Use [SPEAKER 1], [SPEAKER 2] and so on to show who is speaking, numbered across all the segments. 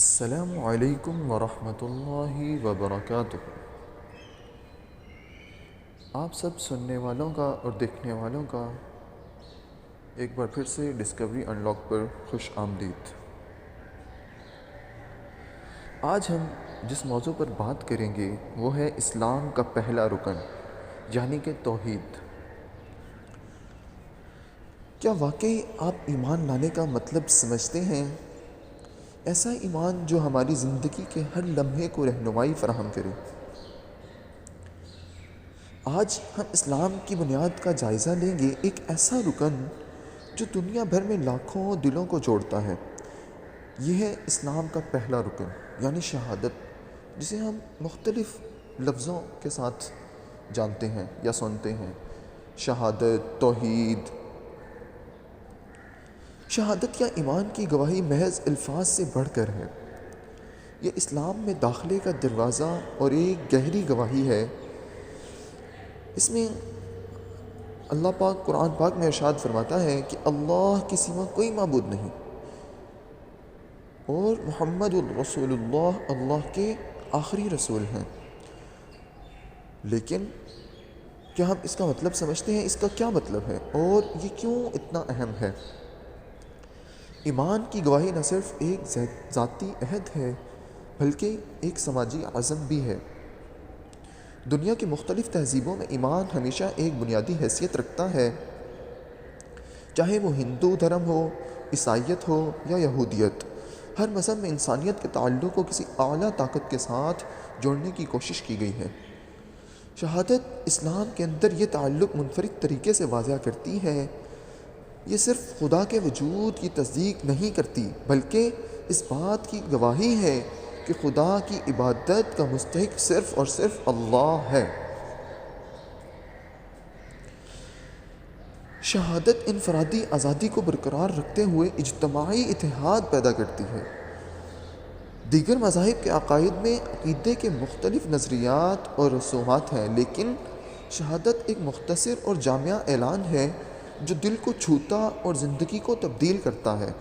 [SPEAKER 1] السلام علیکم ورحمۃ اللہ وبرکاتہ۔ آپ سب سننے والوں کا اور دیکھنے والوں کا ایک بار پھر سے ڈسکوری ان لاک پر خوش آمدید۔ آج ہم جس موضوع پر بات کریں گے وہ ہے اسلام کا پہلا رکن یعنی کہ توحید۔ کیا واقعی آپ ایمان لانے کا مطلب سمجھتے ہیں؟ ایسا ایمان جو ہماری زندگی کے ہر لمحے کو رہنمائی فراہم کرے۔ آج ہم اسلام کی بنیاد کا جائزہ لیں گے، ایک ایسا رکن جو دنیا بھر میں لاکھوں دلوں کو جوڑتا ہے۔ یہ ہے اسلام کا پہلا رکن یعنی شہادت، جسے ہم مختلف لفظوں کے ساتھ جانتے ہیں یا سنتے ہیں۔ شہادت، توحید۔ شہادت یا ایمان کی گواہی محض الفاظ سے بڑھ کر ہے۔ یہ اسلام میں داخلے کا دروازہ اور ایک گہری گواہی ہے۔ اس میں اللہ پاک قرآن پاک میں ارشاد فرماتا ہے کہ اللہ کے سوا کوئی معبود نہیں اور محمد الرسول اللہ اللہ کے آخری رسول ہیں۔ لیکن کیا ہم اس کا مطلب سمجھتے ہیں؟ اس کا کیا مطلب ہے اور یہ کیوں اتنا اہم ہے؟ ایمان کی گواہی نہ صرف ایک ذاتی عہد ہے بلکہ ایک سماجی عزم بھی ہے۔ دنیا کی مختلف تہذیبوں میں ایمان ہمیشہ ایک بنیادی حیثیت رکھتا ہے، چاہے وہ ہندو دھرم ہو، عیسائیت ہو یا یہودیت۔ ہر مذہب میں انسانیت کے تعلق کو کسی اعلیٰ طاقت کے ساتھ جوڑنے کی کوشش کی گئی ہے۔ شہادت اسلام کے اندر یہ تعلق منفرد طریقے سے واضح کرتی ہے۔ یہ صرف خدا کے وجود کی تصدیق نہیں کرتی بلکہ اس بات کی گواہی ہے کہ خدا کی عبادت کا مستحق صرف اور صرف اللہ ہے۔ شہادت انفرادی آزادی کو برقرار رکھتے ہوئے اجتماعی اتحاد پیدا کرتی ہے۔ دیگر مذاہب کے عقائد میں عقیدے کے مختلف نظریات اور رسومات ہیں، لیکن شہادت ایک مختصر اور جامع اعلان ہے جو دل کو چھوتا اور زندگی کو تبدیل کرتا ہے۔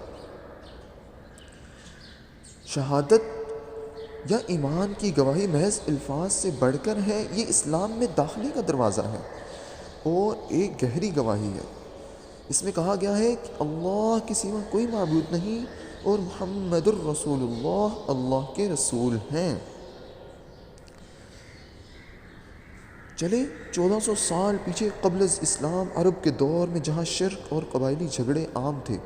[SPEAKER 1] شہادت یا ایمان کی گواہی محض الفاظ سے بڑھ کر ہے۔ یہ اسلام میں داخلے کا دروازہ ہے اور ایک گہری گواہی ہے۔ اس میں کہا گیا ہے کہ اللہ کے سوا کوئی معبود نہیں اور محمد الرسول اللہ اللہ کے رسول ہیں۔ چلے 1400 سال پیچھے قبل از اسلام عرب کے دور میں، جہاں شرک اور قبائلی جھگڑے عام تھے،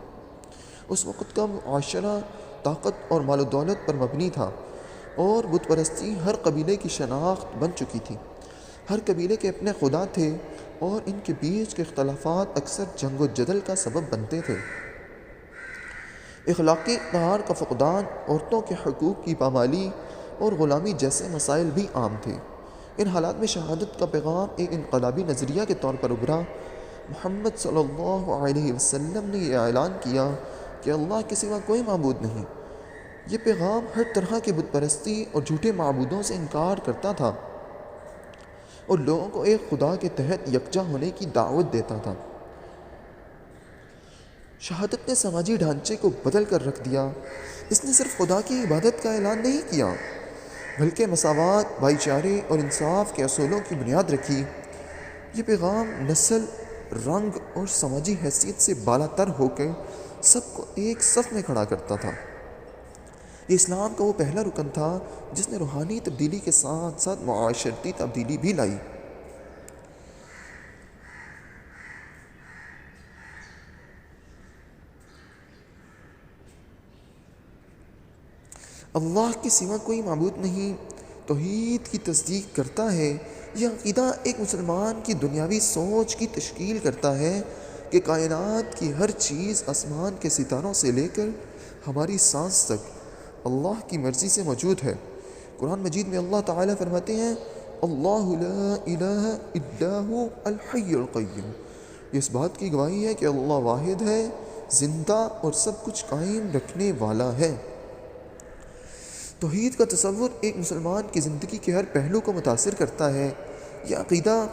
[SPEAKER 1] اس وقت کا معاشرہ طاقت اور مال و دولت پر مبنی تھا اور بت پرستی ہر قبیلے کی شناخت بن چکی تھی۔ ہر قبیلے کے اپنے خدا تھے اور ان کے بیچ کے اختلافات اکثر جنگ و جدل کا سبب بنتے تھے۔ اخلاقی اقدار کا فقدان، عورتوں کے حقوق کی پامالی اور غلامی جیسے مسائل بھی عام تھے۔ ان حالات میں شہادت کا پیغام ایک انقلابی نظریہ کے طور پر ابھرا۔ محمد صلی اللہ علیہ وسلم نے یہ اعلان کیا کہ اللہ کے سوا کوئی معبود نہیں۔ یہ پیغام ہر طرح کی بت پرستی اور جھوٹے معبودوں سے انکار کرتا تھا اور لوگوں کو ایک خدا کے تحت یکجا ہونے کی دعوت دیتا تھا۔ شہادت نے سماجی ڈھانچے کو بدل کر رکھ دیا۔ اس نے صرف خدا کی عبادت کا اعلان نہیں کیا بلکہ مساوات، بھائی چارے اور انصاف کے اصولوں کی بنیاد رکھی۔ یہ پیغام نسل، رنگ اور سماجی حیثیت سے بالا تر ہو کر سب کو ایک صف میں کھڑا کرتا تھا۔ یہ اسلام کا وہ پہلا رکن تھا جس نے روحانی تبدیلی کے ساتھ ساتھ معاشرتی تبدیلی بھی لائی۔ اللہ کے سوا کوئی معبود نہیں توحید کی تصدیق کرتا ہے۔ یہ عقیدہ ایک مسلمان کی دنیاوی سوچ کی تشکیل کرتا ہے کہ کائنات کی ہر چیز، آسمان کے ستاروں سے لے کر ہماری سانس تک، اللہ کی مرضی سے موجود ہے۔ قرآن مجید میں اللہ تعالیٰ فرماتے ہیں، اللہ لا الہ الا هو الحی القیوم۔ یہ اس بات کی گواہی ہے کہ اللہ واحد ہے، زندہ اور سب کچھ قائم رکھنے والا ہے۔ توحید کا تصور ایک مسلمان کی زندگی کے ہر پہلو کو متاثر کرتا ہے۔ یہ عقیدہ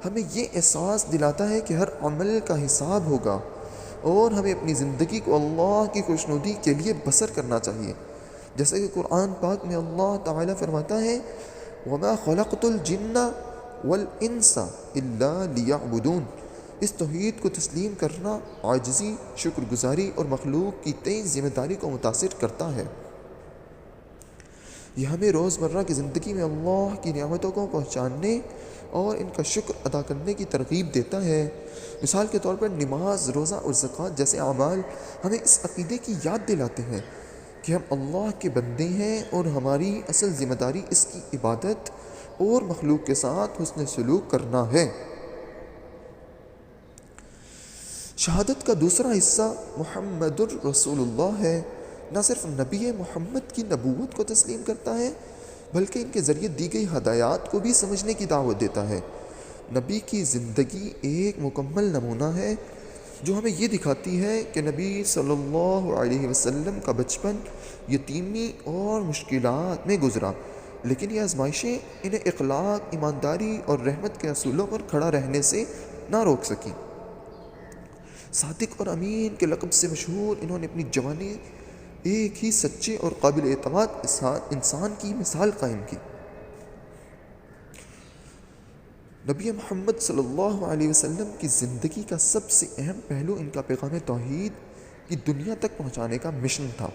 [SPEAKER 1] ہمیں یہ احساس دلاتا ہے کہ ہر عمل کا حساب ہوگا اور ہمیں اپنی زندگی کو اللہ کی خوشنودی کے لیے بسر کرنا چاہیے۔ جیسے کہ قرآن پاک میں اللہ تعالیٰ فرماتا ہے وَمَا خَلَقْتُ الْجِنَّ وَالْإِنسَ إِلَّا لِيَعْبُدُونَ۔ اس توحید کو تسلیم کرنا عاجزی، شکر گزاری اور مخلوق کی تیز ذمہ داری کو متاثر کرتا ہے۔ یہ ہمیں روزمرہ کی زندگی میں اللہ کی نعمتوں کو پہچاننے اور ان کا شکر ادا کرنے کی ترغیب دیتا ہے۔ مثال کے طور پر نماز، روزہ اور زکوٰۃ جیسے اعمال ہمیں اس عقیدے کی یاد دلاتے ہیں کہ ہم اللہ کے بندے ہیں اور ہماری اصل ذمہ داری اس کی عبادت اور مخلوق کے ساتھ حسن سلوک کرنا ہے۔ شہادت کا دوسرا حصہ محمد الرسول اللہ ہے۔ نہ صرف نبی محمد کی نبوت کو تسلیم کرتا ہے بلکہ ان کے ذریعے دی گئی ہدایات کو بھی سمجھنے کی دعوت دیتا ہے۔ نبی کی زندگی ایک مکمل نمونہ ہے جو ہمیں یہ دکھاتی ہے کہ نبی صلی اللہ علیہ وسلم کا بچپن یتیمی اور مشکلات میں گزرا، لیکن یہ آزمائشیں انہیں اخلاق، ایمانداری اور رحمت کے اصولوں پر کھڑا رہنے سے نہ روک سکیں۔ صادق اور امین کے لقب سے مشہور انہوں نے اپنی جوانی ایک ہی سچے اور قابل اعتماد انسان کی مثال قائم کی۔ نبی محمد صلی اللہ علیہ وسلم کی زندگی کا سب سے اہم پہلو ان کا پیغام توحید کی دنیا تک پہنچانے کا مشن تھا۔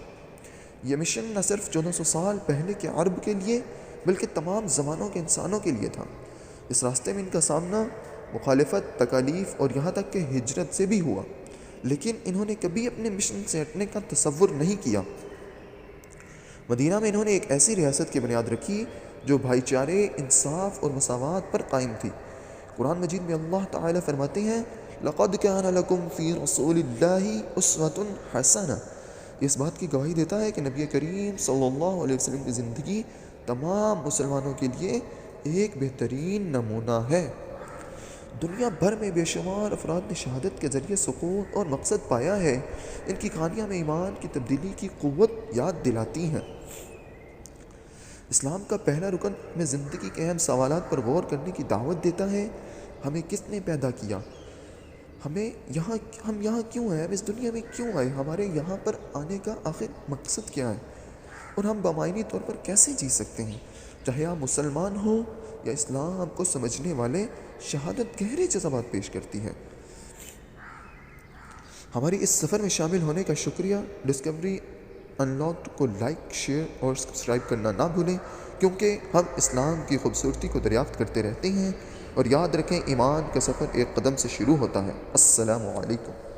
[SPEAKER 1] یہ مشن نہ صرف 1400 سال پہلے کے عرب کے لیے بلکہ تمام زمانوں کے انسانوں کے لیے تھا۔ اس راستے میں ان کا سامنا مخالفت، تکالیف اور یہاں تک کہ ہجرت سے بھی ہوا، لیکن انہوں نے کبھی اپنے مشن سے ہٹنے کا تصور نہیں کیا۔ مدینہ میں انہوں نے ایک ایسی ریاست کی بنیاد رکھی جو بھائی چارے، انصاف اور مساوات پر قائم تھی۔ قرآن مجید میں اللہ تعالیٰ فرماتے ہیں لَقَدْ كَانَ لَكُمْ فِي رَسُولِ اللَّهِ أُسْوَةٌ حَسَنَةٌ۔ یہ اس بات کی گواہی دیتا ہے کہ نبی کریم صلی اللہ علیہ وسلم کی زندگی تمام مسلمانوں کے لیے ایک بہترین نمونہ ہے۔ دنیا بھر میں بے شمار افراد نے شہادت کے ذریعے سکون اور مقصد پایا ہے۔ ان کی کہانیاں میں ایمان کی تبدیلی کی قوت یاد دلاتی ہیں۔ اسلام کا پہلا رکن میں زندگی کے اہم سوالات پر غور کرنے کی دعوت دیتا ہے۔ ہمیں کس نے پیدا کیا؟ ہم یہاں کیوں آئے؟ ہم اس دنیا میں کیوں آئے؟ ہمارے یہاں پر آنے کا آخر مقصد کیا ہے؟ اور ہم بامعنی طور پر کیسے جی سکتے ہیں؟ چاہے آپ مسلمان ہوں یا اسلام کو سمجھنے والے، شہادت گہرے جذبات پیش کرتی ہے۔ ہماری اس سفر میں شامل ہونے کا شکریہ۔ ڈسکوری انلاکڈ کو لائک، شیئر اور سبسکرائب کرنا نہ بھولیں، کیونکہ ہم اسلام کی خوبصورتی کو دریافت کرتے رہتے ہیں۔ اور یاد رکھیں، ایمان کا سفر ایک قدم سے شروع ہوتا ہے۔ السلام علیکم۔